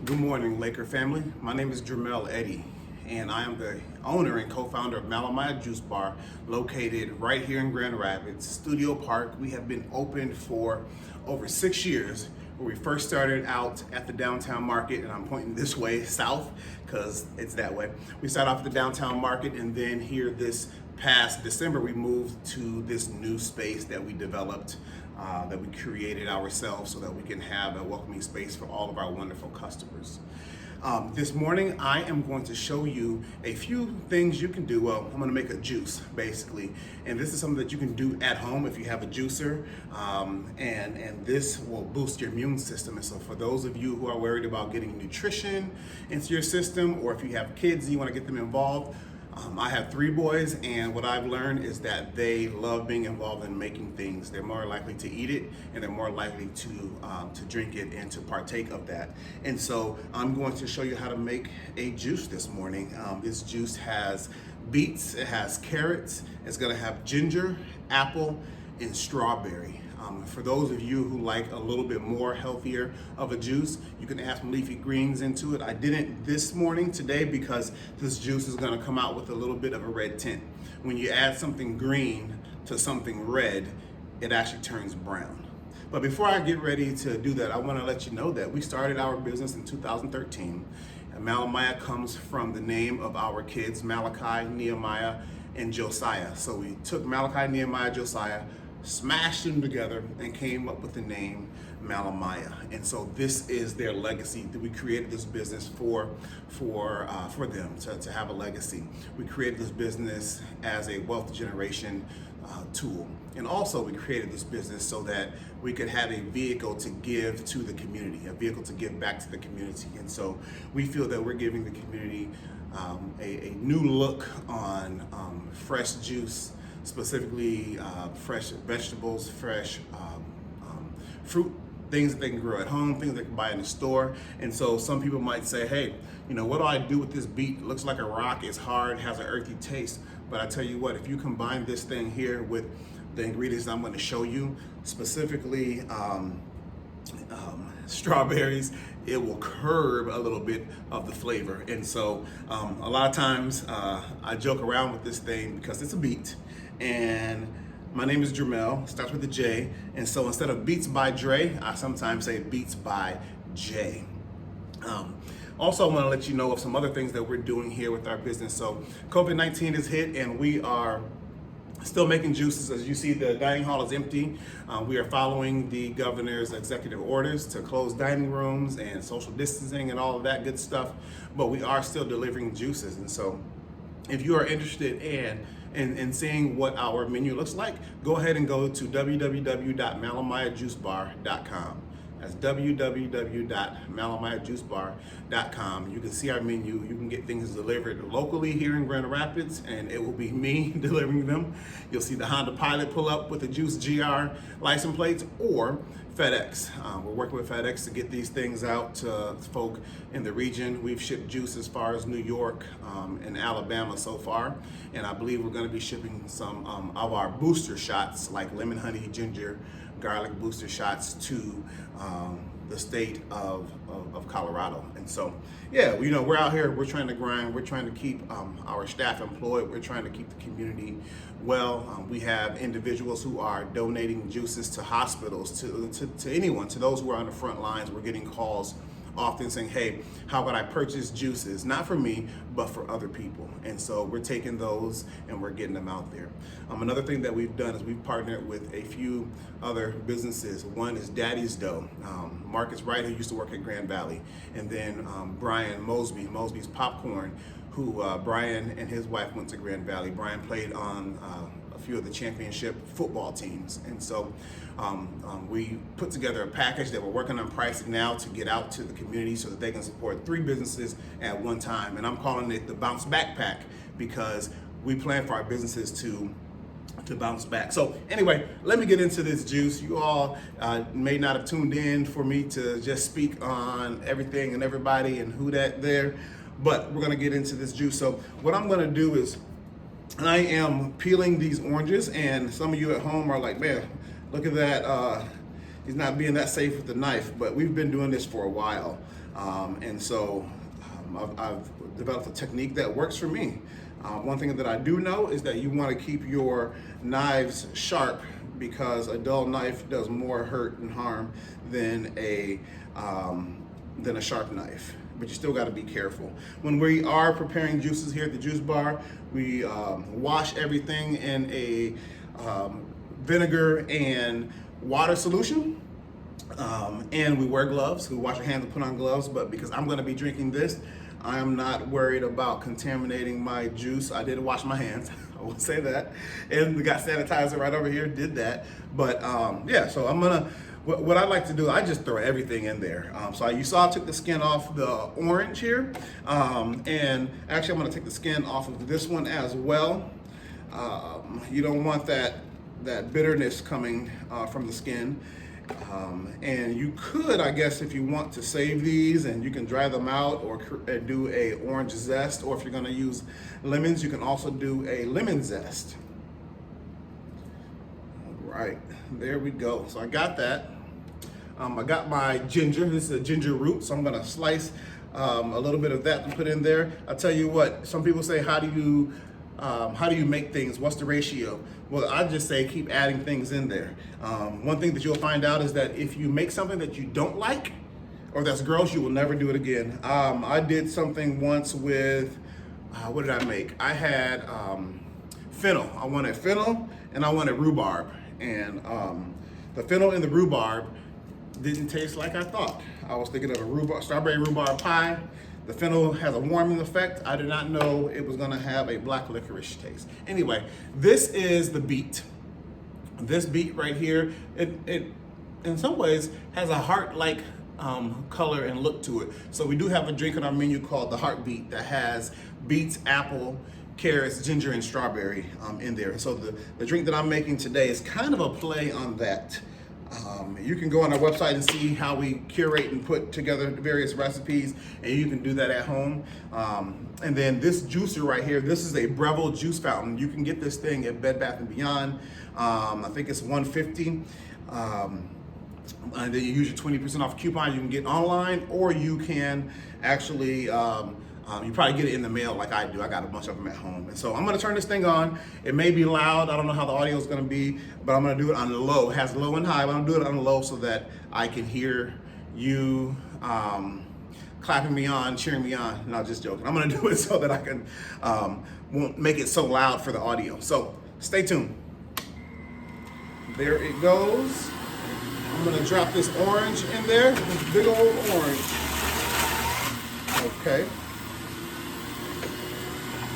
Good morning, Laker family. My name is Jermale Eddie, and I am the owner and co-founder of Malamiah Juice Bar, located right here in Grand Rapids, Studio Park. We have been open for over 6 years, where we first started out at the downtown market, and I'm pointing this way, south, because it's that way. We started off at the downtown market, and then here this past December, we moved to this new space that we developed, that we created ourselves so that we can have a welcoming space for all of our wonderful customers. This morning, I am going to show you a few things you can do. Well, I'm going to make a juice, basically. And this is something that you can do at home if you have a juicer. And this will boost your immune system. And so for those of you who are worried about getting nutrition into your system, or if you have kids and you want to get them involved, I have 3 boys, and what I've learned is that they love being involved in making things. They're more likely to eat it, and they're more likely to drink it and to partake of that. And so I'm going to show you how to make a juice this morning. This juice has beets, it has carrots, it's gonna have ginger, apple, and strawberry. For those of you who like a little bit more healthier of a juice, you can add some leafy greens into it. I didn't this morning today because this juice is gonna come out with a little bit of a red tint. When you add something green to something red, it actually turns brown. But before I get ready to do that, I wanna let you know that we started our business in 2013. And Malamiah comes from the name of our kids, Malachi, Nehemiah, and Josiah. So we took Malachi, Nehemiah, Josiah, smashed them together and came up with the name Malamiah. And so this is their legacy, that we created this business for them to have a legacy. We created this business as a wealth generation tool. And also we created this business so that we could have a vehicle to give to the community, a vehicle to give back to the community. And so we feel that we're giving the community a new look on fresh juice, specifically fresh vegetables, fresh fruit, things that they can grow at home, things they can buy in the store. And so some people might say, hey, what do I do with this beet? It looks like a rock, it's hard, has an earthy taste. But I tell you what, if you combine this thing here with the ingredients I'm going to show you, specifically strawberries, it will curb a little bit of the flavor. And so a lot of times I joke around with this thing because it's a beet, and my name is Jermale, starts with a J, and so instead of Beats by Dre, I sometimes say Beats by J. Also, I want to let you know of some other things that we're doing here with our business. So COVID-19 has hit, and we are still making juices. As you see, the dining hall is empty. We are following the governor's executive orders to close dining rooms and social distancing and all of that good stuff, but we are still delivering juices. And so if you are interested in seeing what our menu looks like, go ahead and go to www.malamiahjuicebar.com. That's www.malamiahjuicebar.com. You can see our menu. You can get things delivered locally here in Grand Rapids, and it will be me delivering them. You'll see the Honda Pilot pull up with the Juice GR license plates, or FedEx. We're working with FedEx to get these things out to folk in the region. We've shipped juice as far as New York and Alabama so far, and I believe we're going to be shipping some of our booster shots, like lemon, honey, ginger, garlic booster shots, to the state of Colorado. And so, yeah, we're out here, we're trying to grind, we're trying to keep our staff employed, we're trying to keep the community well. We have individuals who are donating juices to hospitals, to anyone, to those who are on the front lines. We're getting calls often saying, hey, how could I purchase juices? Not for me, but for other people. And so we're taking those and we're getting them out there. Another thing that we've done is we've partnered with a few other businesses. One is Daddy's Dough. Marcus Wright, who used to work at Grand Valley. And then Brian Mosby's Popcorn, who Brian and his wife went to Grand Valley. Brian played on a few of the championship football teams. And so we put together a package that we're working on pricing now to get out to the community so that they can support 3 businesses at one time. And I'm calling it the Bounce Back Pack because we plan for our businesses to bounce back. So anyway, let me get into this juice. You all may not have tuned in for me to just speak on everything and everybody and who that there, but we're gonna get into this juice. So what I'm gonna do is I am peeling these oranges, and some of you at home are like, man, look at that he's not being that safe with the knife, but we've been doing this for a while. And so I've developed a technique that works for me. One thing that I do know is that you want to keep your knives sharp, because a dull knife does more hurt and harm than a sharp knife. But you still got to be careful. When we are preparing juices here at the Juice Bar, we wash everything in a vinegar and water solution. And we wear gloves. We wash our hands and put on gloves. But because I'm going to be drinking this, I am not worried about contaminating my juice. I did wash my hands, I will say that. And we got sanitizer right over here, did that. But yeah, so I'm gonna, what I like to do, I just throw everything in there. So you saw I took the skin off the orange here. And actually I'm gonna take the skin off of this one as well. You don't want that bitterness coming from the skin. And you could, I guess, if you want to save these, and you can dry them out or do a orange zest, or if you're going to use lemons, you can also do a lemon zest. All right, there we go. So I got that. I got my ginger. This is a ginger root, so I'm going to slice a little bit of that to put in there. I'll tell you what, some people say, how do you make things? What's the ratio? Well, I just say keep adding things in there. One thing that you'll find out is that if you make something that you don't like or that's gross, you will never do it again. I did something once with, what did I make? I had fennel. I wanted fennel and I wanted rhubarb. And the fennel and the rhubarb didn't taste like I thought. I was thinking of a strawberry rhubarb pie. The fennel has a warming effect. I did not know it was gonna have a black licorice taste. Anyway, this is the beet. This beet right here, it in some ways has a heart-like color and look to it. So we do have a drink on our menu called the Heartbeat that has beets, apple, carrots, ginger, and strawberry in there. So the drink that I'm making today is kind of a play on that. You can go on our website and see how we curate and put together various recipes, and you can do that at home. And then this juicer right here, this is a Breville juice fountain. You can get this thing at Bed Bath & Beyond. I think it's $150. And then you use your 20% off coupon. You can get online, or you can actually you probably get it in the mail like I do. I got a bunch of them at home. And so I'm gonna turn this thing on. It may be loud. I don't know how the audio is gonna be, but I'm gonna do it on the low. It has low and high, but I'm gonna do it on the low so that I can hear you clapping me on, cheering me on. No, just joking. I'm gonna do it so that I can won't make it so loud for the audio. So stay tuned. There it goes. I'm gonna drop this orange in there, this big old orange. Okay.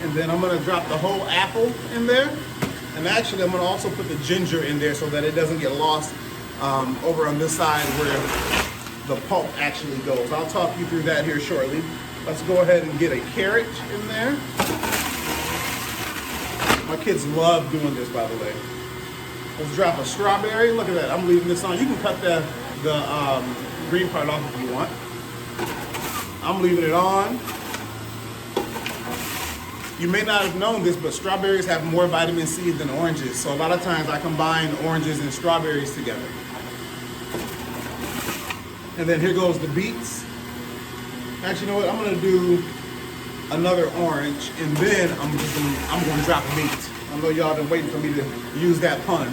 And then I'm gonna drop the whole apple in there. And actually I'm gonna also put the ginger in there so that it doesn't get lost over on this side where the pulp actually goes. I'll talk you through that here shortly. Let's go ahead and get a carrot in there. My kids love doing this, by the way. Let's drop a strawberry. Look at that, I'm leaving this on. You can cut the green part off if you want. I'm leaving it on. You may not have known this, but strawberries have more vitamin C than oranges. So a lot of times I combine oranges and strawberries together. And then here goes the beets. Actually, you know what? I'm gonna do another orange, and then I'm gonna drop a beet. I know y'all been waiting for me to use that pun.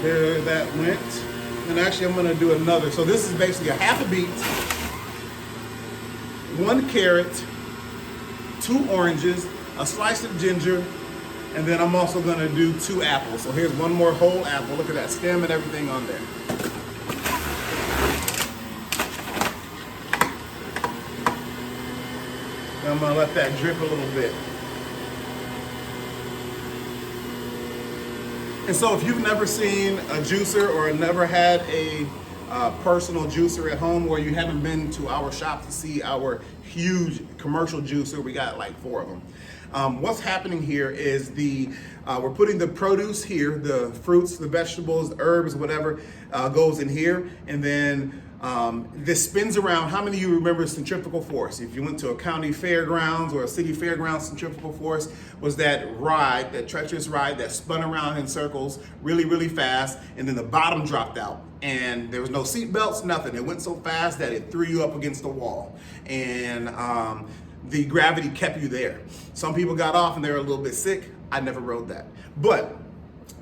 There that went. And actually I'm gonna do another. So this is basically a half a beet, 1 carrot, 2 oranges, a slice of ginger, and then I'm also gonna do 2 apples. So here's one more whole apple. Look at that stem and everything on there. Then I'm gonna let that drip a little bit. And so if you've never seen a juicer or never had a personal juicer at home, or you haven't been to our shop to see our huge commercial juicer, we got like 4 of them. What's happening here is we're putting the produce here, the fruits, the vegetables, the herbs, whatever goes in here, and then This spins around. How many of you remember centrifugal force? If you went to a county fairgrounds or a city fairgrounds, centrifugal force was that ride, that treacherous ride that spun around in circles really, really fast, and then the bottom dropped out. And there was no seat belts, nothing. It went so fast that it threw you up against the wall. And the gravity kept you there. Some people got off and they were a little bit sick. I never rode that. But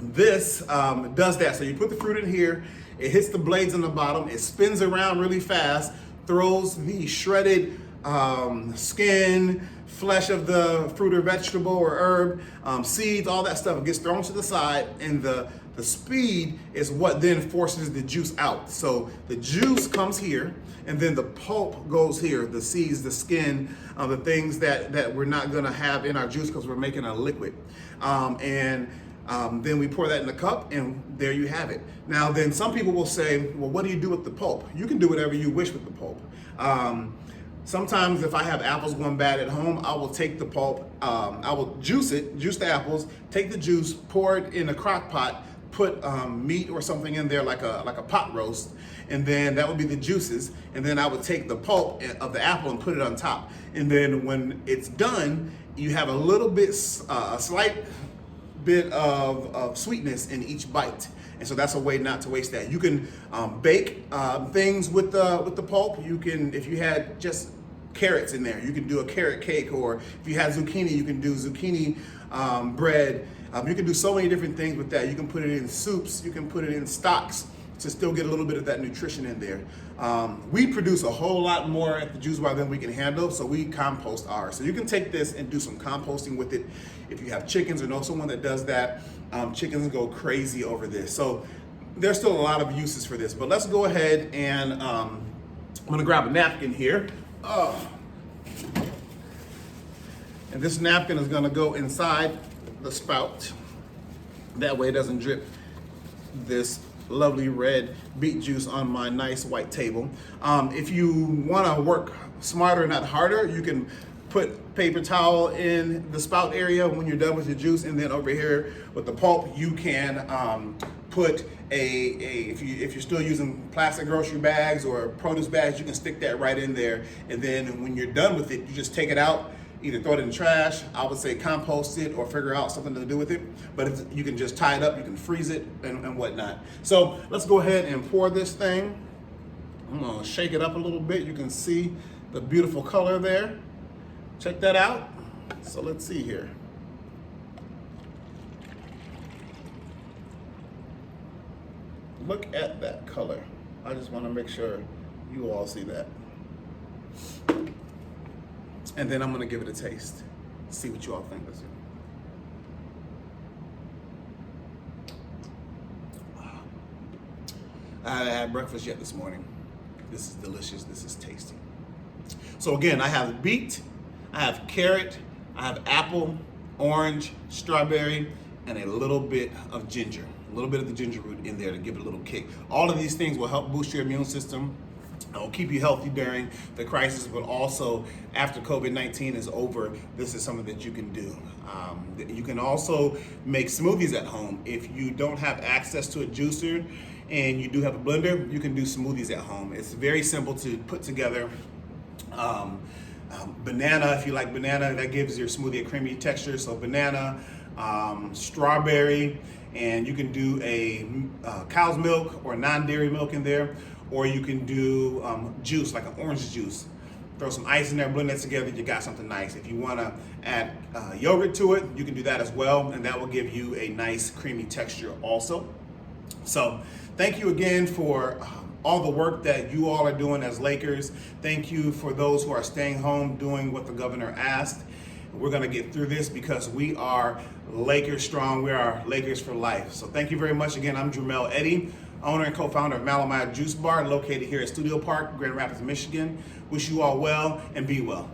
this does that. So you put the fruit in here, it hits the blades on the bottom, it spins around really fast, throws the shredded skin, flesh of the fruit or vegetable or herb, seeds, all that stuff, it gets thrown to the side, and the speed is what then forces the juice out. So the juice comes here, and then the pulp goes here, the seeds, the skin, the things that we're not gonna have in our juice because we're making a liquid. Then we pour that in the cup, and there you have it. Now, then some people will say, well, what do you do with the pulp? You can do whatever you wish with the pulp. Sometimes if I have apples going bad at home, I will take the pulp, I will juice the apples, take the juice, pour it in a crock pot, put meat or something in there like a pot roast, and then that would be the juices. And then I would take the pulp of the apple and put it on top. And then when it's done, you have a little bit, a slight bit of sweetness in each bite, and so that's a way not to waste that. You can bake things with the pulp. You can, if you had just carrots in there, you can do a carrot cake, or if you had zucchini, you can do zucchini bread. You can do so many different things with that. You can put it in soups, you can put it in stocks to still get a little bit of that nutrition in there. We produce a whole lot more at the Juice Bar than we can handle, so we compost ours. So you can take this and do some composting with it. If you have chickens or know someone that does that, chickens go crazy over this. So there's still a lot of uses for this, but let's go ahead and I'm gonna grab a napkin here. And this napkin is gonna go inside the spout. That way it doesn't drip this lovely red beet juice on my nice white table. If you want to work smarter, not harder, you can put paper towel in the spout area when you're done with your juice, and then over here with the pulp, you can put if you're still using plastic grocery bags or produce bags, you can stick that right in there, and then when you're done with it, you just take it out. Either throw it in the trash, I would say compost it, or figure out something to do with it. But if you can just tie it up, you can freeze it and whatnot. So let's go ahead and pour this thing. I'm gonna shake it up a little bit. You can see the beautiful color there. Check that out. So let's see here. Look at that color. I just wanna make sure you all see that. And then I'm gonna give it a taste. See what you all think. Let's see. I haven't had breakfast yet this morning. This is delicious, this is tasty. So again, I have beet, I have carrot, I have apple, orange, strawberry, and a little bit of ginger. A little bit of the ginger root in there to give it a little kick. All of these things will help boost your immune system. It'll keep you healthy during the crisis, but also after COVID-19 is over, this is something that you can do. You can also make smoothies at home. If you don't have access to a juicer and you do have a blender, you can do smoothies at home. It's very simple to put together. Banana, if you like banana, that gives your smoothie a creamy texture. So banana, strawberry, and you can do a cow's milk or non-dairy milk in there. Or you can do juice, like an orange juice. Throw some ice in there, blend that together, you got something nice. If you wanna add yogurt to it, you can do that as well, and that will give you a nice creamy texture also. So thank you again for all the work that you all are doing as Lakers. Thank you for those who are staying home doing what the governor asked. We're gonna get through this because we are Lakers strong, we are Lakers for life. So thank you very much again. I'm Jermale Eddie, owner and co-founder of Malamiah Juice Bar, located here at Studio Park, Grand Rapids, Michigan. Wish you all well and be well.